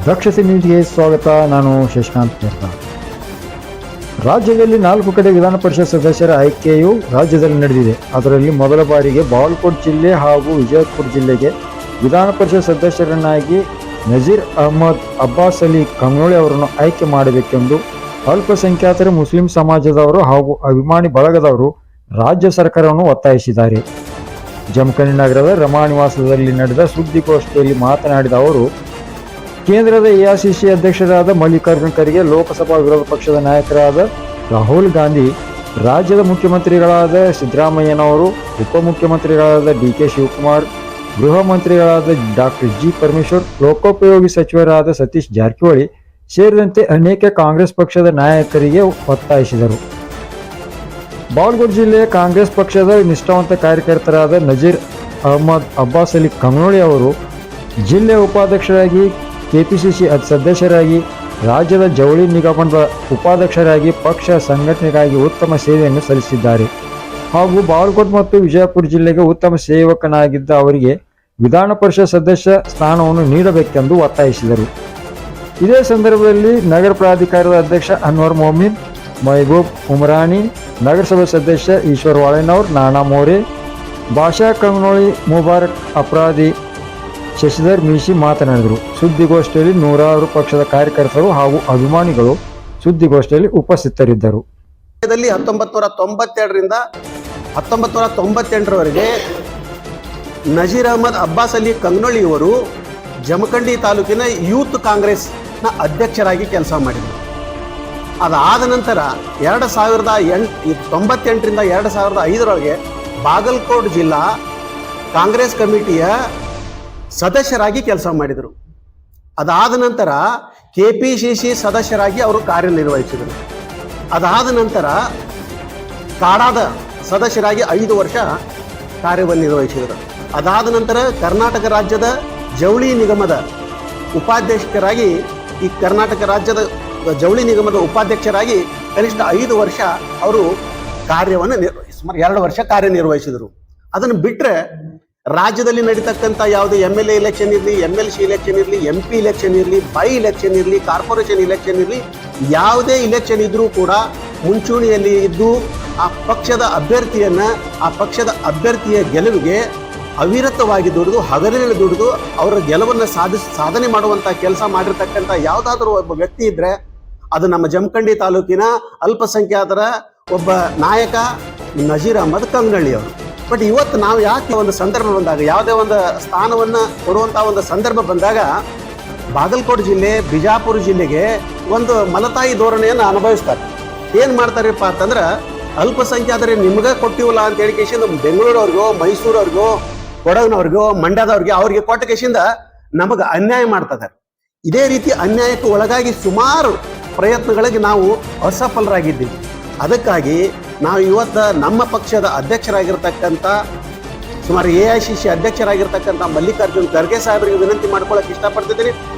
ರಕ್ಷಸಿ ನ್ಯೂಸ್ಗೆ ಸ್ವಾಗತ. ನಾನು ಶಶಿಕಾಂತ್ ತೀರ್ಥ. ರಾಜ್ಯದಲ್ಲಿ 4 ಕಡೆ ವಿಧಾನ ಪರಿಷತ್ ಸದಸ್ಯರ ಆಯ್ಕೆಯು ರಾಜ್ಯದಲ್ಲಿ ನಡೆದಿದೆ. ಅದರಲ್ಲಿ ಮೊದಲ ಬಾರಿಗೆ ಬಾಗಲಕೋಟೆ ಜಿಲ್ಲೆ ಹಾಗೂ ವಿಜಯಪುರ ಜಿಲ್ಲೆಗೆ ವಿಧಾನ ಪರಿಷತ್ ಸದಸ್ಯರನ್ನಾಗಿ ನಜೀರ್ ಅಹಮದ್ ಅಬ್ಬಾಸ್ ಅಲಿ ಕಂಗ್ನೋಳಿ ಅವರನ್ನು ಆಯ್ಕೆ ಮಾಡಬೇಕೆಂದು ಅಲ್ಪಸಂಖ್ಯಾತರ ಮುಸ್ಲಿಂ ಸಮಾಜದವರು ಹಾಗೂ ಅಭಿಮಾನಿ ಬಳಗದವರು ರಾಜ್ಯ ಸರ್ಕಾರವನ್ನು ಒತ್ತಾಯಿಸಿದ್ದಾರೆ. ಜಮಖಂಡಿ ನಗರದ ರಮಾ ನಿವಾಸದಲ್ಲಿ ನಡೆದ ಸುದ್ದಿಗೋಷ್ಠಿಯಲ್ಲಿ ಮಾತನಾಡಿದ ಅವರು, ಕೇಂದ್ರದ ಎಐಸಿಸಿ ಅಧ್ಯಕ್ಷರಾದ ಮಲ್ಲಿಕಾರ್ಜುನ ಖರ್ಗೆ, ಲೋಕಸಭಾ ವಿರೋಧ ಪಕ್ಷದ ನಾಯಕರಾದ ರಾಹುಲ್ ಗಾಂಧಿ, ರಾಜ್ಯದ ಮುಖ್ಯಮಂತ್ರಿಗಳಾದ ಸಿದ್ದರಾಮಯ್ಯನವರು, ಉಪಮುಖ್ಯಮಂತ್ರಿಗಳಾದ ಡಿಕೆ ಶಿವಕುಮಾರ್, ಗೃಹ ಮಂತ್ರಿಗಳಾದ ಡಾಕ್ಟರ್ ಜಿ ಪರಮೇಶ್ವರ್, ಲೋಕೋಪಯೋಗಿ ಸಚಿವರಾದ ಸತೀಶ್ ಜಾರಕಿಹೊಳಿ ಸೇರಿದಂತೆ ಅನೇಕ ಕಾಂಗ್ರೆಸ್ ಪಕ್ಷದ ನಾಯಕರಿಗೆ ಒತ್ತಾಯಿಸಿದರು. ಬಾಗಲಕೋಟೆ ಜಿಲ್ಲೆಯ ಕಾಂಗ್ರೆಸ್ ಪಕ್ಷದ ನಿಷ್ಠಾವಂತ ಕಾರ್ಯಕರ್ತರಾದ ನಜೀರ್ ಅಹಮದ್ ಅಬ್ಬಾಸ್ ಅಲಿ ಕಂಗ್ನೋಳಿ ಅವರು ಜಿಲ್ಲೆಯ ಉಪಾಧ್ಯಕ್ಷರಾಗಿ, ಕೆಪಿಸಿಸಿ ಸದಸ್ಯರಾಗಿ, ರಾಜ್ಯದ ಜವಳಿ ನಿಗಮದ ಉಪಾಧ್ಯಕ್ಷರಾಗಿ ಪಕ್ಷ ಸಂಘಟನೆಗಾಗಿ ಉತ್ತಮ ಸೇವೆಯನ್ನು ಸಲ್ಲಿಸಿದ್ದಾರೆ ಹಾಗೂ ಬಾಗಲಕೋಟೆ ಮತ್ತು ವಿಜಯಪುರ ಜಿಲ್ಲೆಗೆ ಉತ್ತಮ ಸೇವಕನಾಗಿದ್ದ ಅವರಿಗೆ ವಿಧಾನ ಪರಿಷತ್ ಸದಸ್ಯ ಸ್ಥಾನವನ್ನು ನೀಡಬೇಕೆಂದು ಒತ್ತಾಯಿಸಿದರು. ಇದೇ ಸಂದರ್ಭದಲ್ಲಿ ನಗರ ಪ್ರಾಧಿಕಾರದ ಅಧ್ಯಕ್ಷ ಅನ್ವರ್ ಮೊಮಿನ್, ಮಹಬೂಬ್ ಉಮರಾನಿ, ನಗರಸಭೆ ಸದಸ್ಯ ಈಶ್ವರ್ ವಾಳೆನವರ್, ನಾನಾ ಮೋರೆ, ಭಾಷಾ ಕಂಗ್ನೋಳಿ, ಮುಬಾರಕ್ ಅಪರಾಧಿ, ಶಶಿಧರ್ ಮೀಶಿ ಮಾತನಾಡಿದರು. ಸುದ್ದಿಗೋಷ್ಠಿಯಲ್ಲಿ ನೂರಾರು ಪಕ್ಷದ ಕಾರ್ಯಕರ್ತರು ಹಾಗೂ ಅಭಿಮಾನಿಗಳು ಸುದ್ದಿಗೋಷ್ಠಿಯಲ್ಲಿ ಉಪಸ್ಥಿತರಿದ್ದರು. 1992ರಿಂದ 1998ರವರೆಗೆ ನಜೀರ್ ಅಹಮದ್ ಅಬ್ಬಾಸ್ ಅಲಿ ಕಂಗ್ನೋಳಿ ಇವರು ಜಮಖಂಡಿ ತಾಲೂಕಿನ ಯೂತ್ ಕಾಂಗ್ರೆಸ್ನ ಅಧ್ಯಕ್ಷರಾಗಿ ಕೆಲಸ ಮಾಡಿದರು. ಅದಾದ ನಂತರ 1998ರಿಂದ 2005ರೊಳಗೆ ಬಾಗಲಕೋಟೆ ಜಿಲ್ಲಾ ಕಾಂಗ್ರೆಸ್ ಕಮಿಟಿಯ ಸದಸ್ಯರಾಗಿ ಕೆಲಸ ಮಾಡಿದರು. ಅದಾದ ನಂತರ ಕೆಪಿಸಿಸಿ ಸದಸ್ಯರಾಗಿ ಅವರು ಕಾರ್ಯನಿರ್ವಹಿಸಿದರು. ಅದಾದ ನಂತರ ಕಾಡಾದ ಸದಸ್ಯರಾಗಿ 5 ವರ್ಷ ಕಾರ್ಯವನ್ನು ನಿರ್ವಹಿಸಿದರು. ಅದಾದ ನಂತರ ಕರ್ನಾಟಕ ರಾಜ್ಯದ ಜವಳಿ ನಿಗಮದ ಉಪಾಧ್ಯಕ್ಷರಾಗಿ, ಈ ಕರ್ನಾಟಕ ರಾಜ್ಯದ ಜವಳಿ ನಿಗಮದ ಉಪಾಧ್ಯಕ್ಷರಾಗಿ ಕನಿಷ್ಠ 5 ವರ್ಷ ಅವರು ಕಾರ್ಯವನ್ನು ಸುಮಾರು 2 ವರ್ಷ ಕಾರ್ಯನಿರ್ವಹಿಸಿದರು. ಅದನ್ನು ಬಿಟ್ಟರೆ ರಾಜ್ಯದಲ್ಲಿ ನಡೀತಕ್ಕಂಥ ಯಾವುದೇ MLA ಎಲೆಕ್ಷನ್ ಇರಲಿ, MLC ಎಲೆಕ್ಷನ್ ಇರಲಿ, MP ಎಲೆಕ್ಷನ್ ಇರಲಿ, ಬೈ ಎಲೆಕ್ಷನ್ ಇರಲಿ, ಕಾರ್ಪೊರೇಷನ್ ಎಲೆಕ್ಷನ್ ಇರಲಿ, ಯಾವುದೇ ಇಲೆಕ್ಷನ್ ಇದ್ರೂ ಕೂಡ ಮುಂಚೂಣಿಯಲ್ಲಿ ಇದ್ದು ಆ ಪಕ್ಷದ ಅಭ್ಯರ್ಥಿಯ ಗೆಲುವಿಗೆ ಅವಿರತವಾಗಿ ದುಡಿದು, ಹಗಲಿನಲ್ಲಿ ದುಡಿದು ಅವರ ಗೆಲುವನ್ನು ಸಾಧನೆ ಮಾಡುವಂಥ ಕೆಲಸ ಮಾಡಿರ್ತಕ್ಕಂಥ ಯಾವುದಾದ್ರೂ ಒಬ್ಬ ವ್ಯಕ್ತಿ ಇದ್ದರೆ ಅದು ನಮ್ಮ ಜಮಖಂಡಿ ತಾಲೂಕಿನ ಅಲ್ಪಸಂಖ್ಯಾತರ ಒಬ್ಬ ನಾಯಕ ನಜೀರ್ ಅಹಮದ್ ಕಂಗ್ನೋಳಿ ಅವರು. ಬಟ್ ಇವತ್ತು ನಾವು ಯಾಕೆ ಒಂದು ಸಂದರ್ಭ ಬಂದಾಗ, ಯಾವುದೇ ಒಂದು ಸ್ಥಾನವನ್ನು ಕೊಡುವಂಥ ಒಂದು ಸಂದರ್ಭ ಬಂದಾಗ ಬಾಗಲಕೋಟೆ ಜಿಲ್ಲೆ, ಬಿಜಾಪುರ ಜಿಲ್ಲೆಗೆ ಒಂದು ಮಲತಾಯಿ ಧೋರಣೆಯನ್ನು ಅನುಭವಿಸ್ತಾರೆ. ಏನು ಮಾಡ್ತಾರಪ್ಪ ಅಂತಂದ್ರೆ, ಅಲ್ಪಸಂಖ್ಯಾತರಿಗೆ ನಿಮ್ಗೆ ಕೊಟ್ಟಿವಲ್ಲ ಅಂತ ಹೇಳಿ ಕೇಸಿಂದ ಬೆಂಗಳೂರವ್ರಿಗೋ, ಮೈಸೂರವ್ರಿಗೋ, ಕೊಡಗಿನವ್ರಿಗೋ, ಮಂಡ್ಯದವ್ರಿಗೆ ಅವ್ರಿಗೆ ಕೊಟ್ಟ ಕೇಸಿಂದ ನಮಗೆ ಅನ್ಯಾಯ ಮಾಡ್ತಿದ್ದಾರೆ. ಇದೇ ರೀತಿ ಅನ್ಯಾಯಕ್ಕೆ ಒಳಗಾಗಿ ಸುಮಾರು ಪ್ರಯತ್ನಗಳಿಗೆ ನಾವು ಅಸಫಲರಾಗಿದ್ದೀವಿ. ಅದಕ್ಕಾಗಿ ನಾವು ಇವತ್ತು ನಮ್ಮ ಪಕ್ಷದ ಅಧ್ಯಕ್ಷರಾಗಿರ್ತಕ್ಕಂಥ, ಸುಮಾರು AICC ಅಧ್ಯಕ್ಷರಾಗಿರ್ತಕ್ಕಂಥ ಮಲ್ಲಿಕಾರ್ಜುನ್ ಖರ್ಗೆ ಸಾಹೇಬರಿಗೆ ವಿನಂತಿ ಮಾಡ್ಕೊಳ್ಳೋಕೆ ಇಷ್ಟಪಡ್ತಿದ್ದೀನಿ.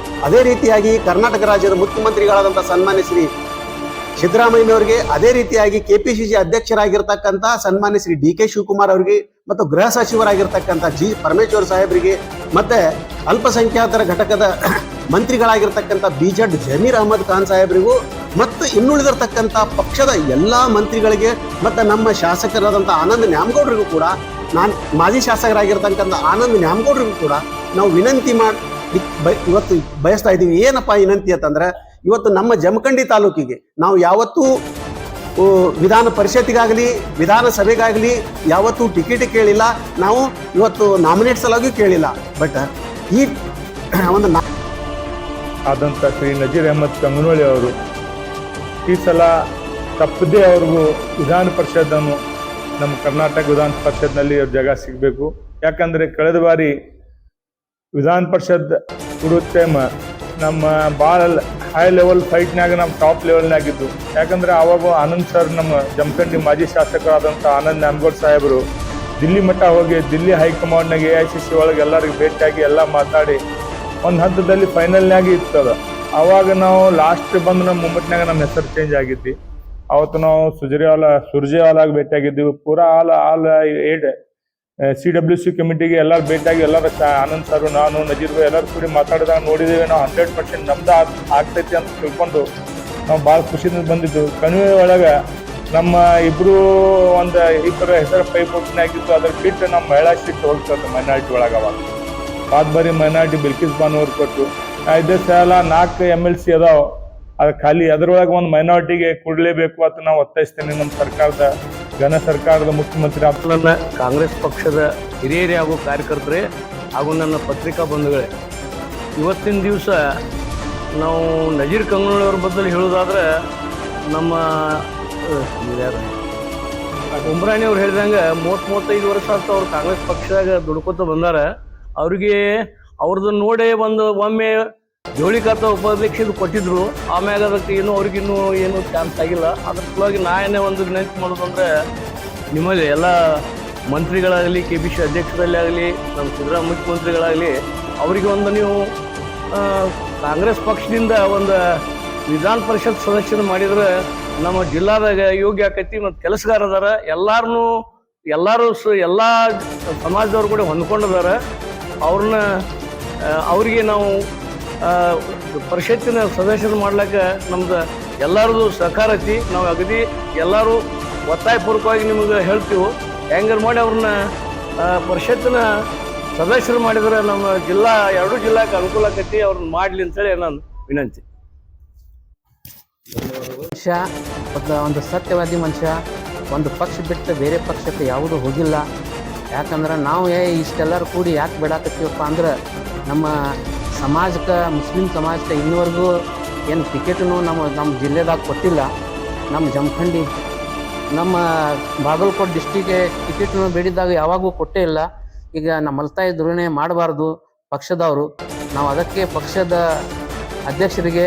ಅದೇ ರೀತಿಯಾಗಿ ಕರ್ನಾಟಕ ರಾಜ್ಯದ ಮುಖ್ಯಮಂತ್ರಿಗಳಾದಂಥ ಸನ್ಮಾನ್ಯ ಶ್ರೀ ಸಿದ್ದರಾಮಯ್ಯನವರಿಗೆ, ಅದೇ ರೀತಿಯಾಗಿ KPCC ಅಧ್ಯಕ್ಷರಾಗಿರ್ತಕ್ಕಂಥ ಸನ್ಮಾನ್ಯ ಶ್ರೀ DK ಶಿವಕುಮಾರ್ ಅವರಿಗೆ, ಮತ್ತು ಗೃಹ ಸಚಿವರಾಗಿರ್ತಕ್ಕಂಥ ಜಿ ಪರಮೇಶ್ವರ್ ಸಾಹೇಬರಿಗೆ, ಮತ್ತು ಅಲ್ಪಸಂಖ್ಯಾತರ ಘಟಕದ ಮಂತ್ರಿಗಳಾಗಿರ್ತಕ್ಕಂಥ BZ ಜಮೀರ್ ಅಹಮದ್ ಖಾನ್ ಸಾಹೇಬರಿಗೂ, ಮತ್ತು ಇನ್ನುಳಿದಿರ್ತಕ್ಕಂಥ ಪಕ್ಷದ ಎಲ್ಲ ಮಂತ್ರಿಗಳಿಗೆ, ಮತ್ತು ನಮ್ಮ ಶಾಸಕರಾದಂಥ ಆನಂದ್ ನ್ಯಾಮಗೌಡರಿಗೂ ಕೂಡ, ನಾನು ಮಾಜಿ ಶಾಸಕರಾಗಿರ್ತಕ್ಕಂಥ ಆನಂದ್ ನ್ಯಾಮಗೌಡರಿಗೂ ಕೂಡ ನಾವು ವಿನಂತಿ ಇವತ್ತು ಬಯಸ್ತಾ ಇದ್ದೀವಿ. ಏನಪ್ಪ ವಿನಂತಿ ಅಂತಂದ್ರೆ, ಇವತ್ತು ನಮ್ಮ ಜಮಖಂಡಿ ತಾಲೂಕಿಗೆ ನಾವು ಯಾವತ್ತೂ ವಿಧಾನ ಪರಿಷತ್ತಿಗಾಗಲಿ, ವಿಧಾನಸಭೆಗಾಗಲಿ ಯಾವತ್ತೂ ಟಿಕೆಟ್ ಕೇಳಿಲ್ಲ. ನಾವು ಇವತ್ತು ನಾಮಿನೇಟ್ ಸಲುವಾಗಿ ಕೇಳಿಲ್ಲ. ಬಟ್ ಈ ಒಂದು ಆದಂಥ ಶ್ರೀ ನಜೀರ್ ಅಹಮದ್ ಕಂಗ್ನೋಳಿ ಅವರು ಈ ಸಲ ತಪ್ಪದೇ ಅವ್ರಿಗೂ ವಿಧಾನ ಪರಿಷತ್ತನ್ನು, ನಮ್ಮ ಕರ್ನಾಟಕ ವಿಧಾನ ಪರಿಷತ್ನಲ್ಲಿ ಜಾಗ ಸಿಗಬೇಕು. ಯಾಕಂದರೆ ಕಳೆದ ಬಾರಿ ವಿಧಾನ ಪರಿಷತ್ ಕೊಡೋ ಟೈಮ್ ನಮ್ಮ ಭಾಳ ಹೈ ಲೆವೆಲ್ ಫೈಟ್ನಾಗ ನಮ್ಮ ಟಾಪ್ ಲೆವೆಲ್ನಾಗಿದ್ದು. ಯಾಕಂದರೆ ಆವಾಗ ಆನಂದ್ ಸರ್, ನಮ್ಮ ಜಮಖಂಡಿ ಮಾಜಿ ಶಾಸಕರಾದಂಥ ಆನಂದ್ ನ್ಯಾಮಗೌಡ್ ಸಾಹೇಬರು ದಿಲ್ಲಿ ಮಟ್ಟ ಹೋಗಿ, ದಿಲ್ಲಿ ಹೈಕಮಾಂಡ್ನಾಗ AICC ಒಳಗೆ ಎಲ್ಲರಿಗೂ ಭೇಟಿಯಾಗಿ ಎಲ್ಲ ಮಾತಾಡಿ ಒಂದು ಹಂತದಲ್ಲಿ ಫೈನಲ್ನಾಗಿ ಇರ್ತದ. ಆವಾಗ ನಾವು ಲಾಸ್ಟ್ ಬಂದು ನಮ್ಮ ಮುಮ್ಮಟ್ನಾಗ ನಮ್ಮ ಹೆಸರು ಚೇಂಜ್ ಆಗಿದ್ವಿ. ಅವತ್ತು ನಾವು ಸುರ್ಜೇವಾಲಾಗಿ ಭೇಟಿಯಾಗಿದ್ದೀವಿ. ಪೂರಾ ಆಲ್ CWC ಕಮಿಟಿಗೆ ಎಲ್ಲರೂ ಭೇಟಿಯಾಗಿ ಎಲ್ಲರೂ ಆನಂದ್ ಸರ್ ನಾನು ನಜೀರ್ ಎಲ್ಲರೂ ಕೂಡಿ ಮಾತಾಡಿದಾಗ ನೋಡಿದ್ದೇವೆ. ನಾವು 100% ನಮ್ದು ಆಗ್ತೈತಿ ಅಂತ ತಿಳ್ಕೊಂಡು ನಾವು ಭಾಳ ಖುಷಿಯಿಂದ ಬಂದಿದ್ದು. ಕಣಿವೆ ಒಳಗೆ ನಮ್ಮ ಇಬ್ಬರ ಹೆಸರು ಪೈಪೋಟಿನ ಆಗಿತ್ತು. ಅದ್ರ ಬಿಟ್ಟು ನಮ್ಮ ಮಹಿಳಾ ಸೀಟ್ ಹೋಗ್ತದೆ ಮೈನಾರಿಟಿ ಒಳಗೆ. ಅವಾಗ ಬಾದ್ಬರಿ ಮೈನಾರಿಟಿ ಬಿಲ್ಕಿಸ್ ಬಾನು ಅವ್ರು ಕೊಟ್ಟು ಇದೇ ಸಲ 4 MLC ಅದಾವ. ಅದು ಖಾಲಿ ಅದರೊಳಗೆ ಒಂದು ಮೈನಾರಿಟಿಗೆ ಕೊಡಲೇಬೇಕು ಅಂತ ನಾವು ಒತ್ತಾಯಿಸ್ತೇನೆ. ನಮ್ಮ ಸರ್ಕಾರದ ಮುಖ್ಯಮಂತ್ರಿ ನನ್ನ ಕಾಂಗ್ರೆಸ್ ಪಕ್ಷದ ಹಿರಿಯರೇ ಹಾಗೂ ಕಾರ್ಯಕರ್ತರೇ ಹಾಗೂ ನನ್ನ ಪತ್ರಿಕಾ ಬಂಧುಗಳೇ, ಇವತ್ತಿನ ದಿವಸ ನಾವು ನಜೀರ್ ಕಂಗನೂಳಿ ಅವ್ರ ಬದಲು ಹೇಳೋದಾದ್ರೆ ನಮ್ಮ ಉಮ್ರಾಣಿ ಅವ್ರು ಹೇಳಿದಂಗೆ 30-35 ವರ್ಷ ಆಗ್ತಾ ಅವ್ರು ಕಾಂಗ್ರೆಸ್ ಪಕ್ಷದಾಗ ದುಡ್ಕೋತ ಬಂದಾರ. ಅವ್ರಿಗೆ ಅವ್ರದ್ದು ನೋಡೇ ಒಮ್ಮೆ ಜೋಳಿಕಾತ ಉಪಾಧ್ಯಕ್ಷರು ಕೊಟ್ಟಿದ್ರು. ಆಮ್ಯಾಗ ಅದಕ್ಕೆ ಅವ್ರಿಗಿನ್ನೂ ಏನು ಚಾನ್ಸ್ ಆಗಿಲ್ಲ. ಅದ್ರ ಸಲುವಾಗಿ ನಾನೇ ಒಂದು ವಿನಂತಿ ಮಾಡೋದಂದ್ರೆ, ನಿಮ್ಮಲ್ಲಿ ಎಲ್ಲ ಮಂತ್ರಿಗಳಾಗಲಿ, KBC ಅಧ್ಯಕ್ಷರಲ್ಲಿ ಆಗಲಿ, ನಮ್ಮ ಸಿದ್ದರಾಮಯ್ಯ ಮುಖ್ಯಮಂತ್ರಿಗಳಾಗಲಿ, ಅವರಿಗೆ ಒಂದು ನೀವು ಕಾಂಗ್ರೆಸ್ ಪಕ್ಷದಿಂದ ಒಂದು ವಿಧಾನ ಪರಿಷತ್ ಸದಸ್ಯರು ಮಾಡಿದ್ರೆ ನಮ್ಮ ಜಿಲ್ಲಾದಾಗ ಯೋಗ್ಯ ಆಕೈತಿ. ಮತ್ತು ಕೆಲಸಗಾರ ಅದಾರ, ಎಲ್ಲರೂ ಎಲ್ಲ ಸಮಾಜದವ್ರು ಕೂಡ ಹೊಂದ್ಕೊಂಡಿದ್ದಾರೆ. ಅವರಿಗೆ ನಾವು ಪರಿಷತ್ತಿನ ಸದಸ್ಯರು ಮಾಡ್ಲಿಕ್ಕೆ ನಮ್ದು ಎಲ್ಲರದು ಸಹಕಾರ ಐತಿ. ನಾವು ಅಗದಿ ಎಲ್ಲರೂ ಒತ್ತಾಯಪೂರ್ವಕವಾಗಿ ನಿಮಗೆ ಹೇಳ್ತೀವಿ. ಹೆಂಗಾರು ಮಾಡಿ ಅವ್ರನ್ನ ಪರಿಷತ್ತಿನ ಸದಸ್ಯರು ಮಾಡಿದ್ರೆ ನಮ್ಮ ಎರಡೂ ಜಿಲ್ಲಾಕ್ಕೆ ಅನುಕೂಲ ಆಕೈತಿ. ಅವ್ರನ್ನ ಮಾಡಲಿ ಅಂತೇಳಿ ನಾನು ವಿನಂತಿ. ಮನುಷ್ಯ ಒಂದು ಸತ್ಯವಾದಿ ಮನುಷ್ಯ, ಒಂದು ಪಕ್ಷ ಬಿಟ್ಟು ಬೇರೆ ಪಕ್ಷಕ್ಕೆ ಯಾವುದೂ ಹೋಗಿಲ್ಲ. ಯಾಕಂದ್ರೆ ನಾವು ಇಷ್ಟೆಲ್ಲರೂ ಕೂಡಿ ಯಾಕೆ ಬಿಡಾಕತ್ತೀವಪ್ಪ ಅಂದ್ರೆ, ನಮ್ಮ ಸಮಾಜಕ್ಕೆ, ಮುಸ್ಲಿಂ ಸಮಾಜಕ್ಕೆ ಇನ್ನುವರೆಗೂ ಏನು ಟಿಕೆಟನ್ನು ನಮ್ಮ ಜಿಲ್ಲೆದಾಗ ಕೊಟ್ಟಿಲ್ಲ. ನಮ್ಮ ಜಮಖಂಡಿ, ನಮ್ಮ ಬಾಗಲಕೋಟೆ ಡಿಸ್ಟಿಕ್ಗೆ ಟಿಕೆಟನ್ನು ಬೇಡಿದಾಗ ಯಾವಾಗೂ ಕೊಟ್ಟೇ ಇಲ್ಲ. ಈಗ ನಮ್ಮ ಮಲ್ತಾಯಿ ಧೋರಣೆ ಮಾಡಬಾರ್ದು ಪಕ್ಷದವರು. ನಾವು ಅದಕ್ಕೆ ಪಕ್ಷದ ಅಧ್ಯಕ್ಷರಿಗೆ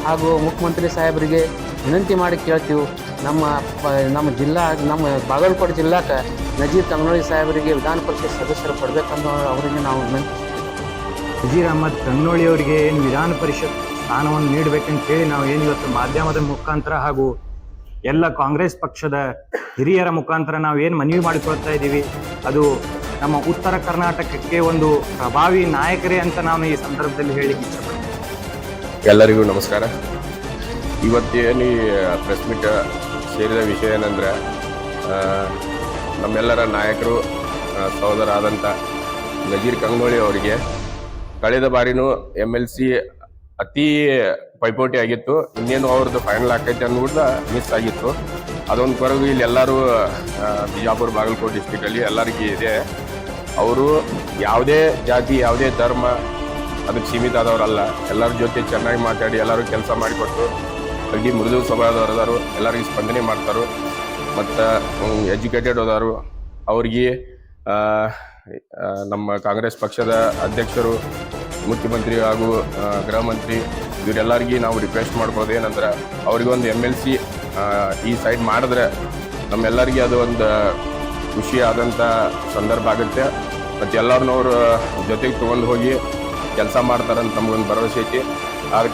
ಹಾಗೂ ಮುಖ್ಯಮಂತ್ರಿ ಸಾಹೇಬರಿಗೆ ವಿನಂತಿ ಮಾಡಿ ಕೇಳ್ತೀವಿ. ನಮ್ಮ ಬಾಗಲಕೋಟೆ ಜಿಲ್ಲಾಕ್ಕೆ ನಜೀರ್ ಕಂಗನೂಳಿ ಸಾಹೇಬರಿಗೆ ವಿಧಾನ ಪರಿಷತ್ ಸದಸ್ಯರು ಕೊಡಬೇಕನ್ನೋ ಅವರಿಗೆ ನಾವು ವಿನಂತಿಸ್ತೀವಿ. ನಜೀರ್ ಅಹಮದ್ ಕಂಗನೂಳಿ ಅವರಿಗೆ ಏನು ವಿಧಾನ ಪರಿಷತ್ ಸ್ಥಾನವನ್ನು ನೀಡಬೇಕಂತ ಹೇಳಿ ನಾವು ಏನು ಇವತ್ತು ಮಾಧ್ಯಮದ ಮುಖಾಂತರ ಹಾಗೂ ಎಲ್ಲ ಕಾಂಗ್ರೆಸ್ ಪಕ್ಷದ ಹಿರಿಯರ ಮುಖಾಂತರ ನಾವು ಏನು ಮನವಿ ಮಾಡಿಕೊಳ್ತಾ ಇದ್ದೀವಿ, ಅದು ನಮ್ಮ ಉತ್ತರ ಕರ್ನಾಟಕಕ್ಕೆ ಒಂದು ಪ್ರಭಾವಿ ನಾಯಕರೇ ಅಂತ ನಾನು ಈ ಸಂದರ್ಭದಲ್ಲಿ ಹೇಳಲಿಕ್ಕೆ ಇಷ್ಟಪಡ್ತೀನಿ. ಎಲ್ಲರಿಗೂ ನಮಸ್ಕಾರ. ಇವತ್ತೇನು ಪ್ರೆಸ್ ಮೀಟ್ ಸೇರಿದ ವಿಷಯ ಏನಂದರೆ, ನಮ್ಮೆಲ್ಲರ ನಾಯಕರು ಸಹೋದರ ಆದಂಥ ನಜೀರ್ ಕಂಗನೂಳಿ ಅವರಿಗೆ ಕಳೆದ ಬಾರಿನೂ MLC ಅತಿ ಪೈಪೋಟಿ ಆಗಿತ್ತು. ಇನ್ನೇನು ಅವ್ರದ್ದು ಫೈನಲ್ ಆಕೈತೆ ಅಂದ್ಬಿಟ್ಟು ಮಿಸ್ ಆಗಿತ್ತು. ಅದೊಂದು ಕೊರಗು ಇಲ್ಲಿ ಎಲ್ಲರೂ ಬಿಜಾಪುರ ಬಾಗಲಕೋಟೆ ಡಿಸ್ಟಿಕಲ್ಲಿ ಎಲ್ಲರಿಗೂ ಇದೆ. ಅವರು ಯಾವುದೇ ಜಾತಿ, ಯಾವುದೇ ಧರ್ಮ ಅದಕ್ಕೆ ಸೀಮಿತ ಆದವರಲ್ಲ. ಎಲ್ಲರ ಜೊತೆ ಚೆನ್ನಾಗಿ ಮಾತಾಡಿ ಎಲ್ಲರೂ ಕೆಲಸ ಮಾಡಿಕೊಟ್ಟು ಅಡ್ಡಿ ಮೃದು ಸ್ವಭಾವದವರದಾರು, ಎಲ್ಲರಿಗೂ ಸ್ಪಂದನೆ ಮಾಡ್ತಾರೆ. ಮತ್ತು ಎಜುಕೇಟೆಡ್ ಹೋದವರು ಅವ್ರಿಗೆ ನಮ್ಮ ಕಾಂಗ್ರೆಸ್ ಪಕ್ಷದ ಅಧ್ಯಕ್ಷರು, ಮುಖ್ಯಮಂತ್ರಿ ಹಾಗೂ ಗೃಹ ಮಂತ್ರಿ ಇವರೆಲ್ಲರಿಗೂ ನಾವು ರಿಕ್ವೆಸ್ಟ್ ಮಾಡ್ಬೋದು ಏನಂದ್ರೆ, ಅವ್ರಿಗೊಂದು MLC ಈ ಸೈಡ್ ಮಾಡಿದ್ರೆ ನಮ್ಮೆಲ್ಲರಿಗೂ ಅದು ಒಂದು ಖುಷಿ ಆದಂಥ ಸಂದರ್ಭ ಆಗುತ್ತೆ. ಮತ್ತು ಎಲ್ಲರನ್ನವರು ಜೊತೆಗೆ ತೊಗೊಂಡು ಹೋಗಿ ಕೆಲಸ ಮಾಡ್ತಾರಂತ ನಮಗೊಂದು ಭರವಸೆ ಐತಿ. ಆದ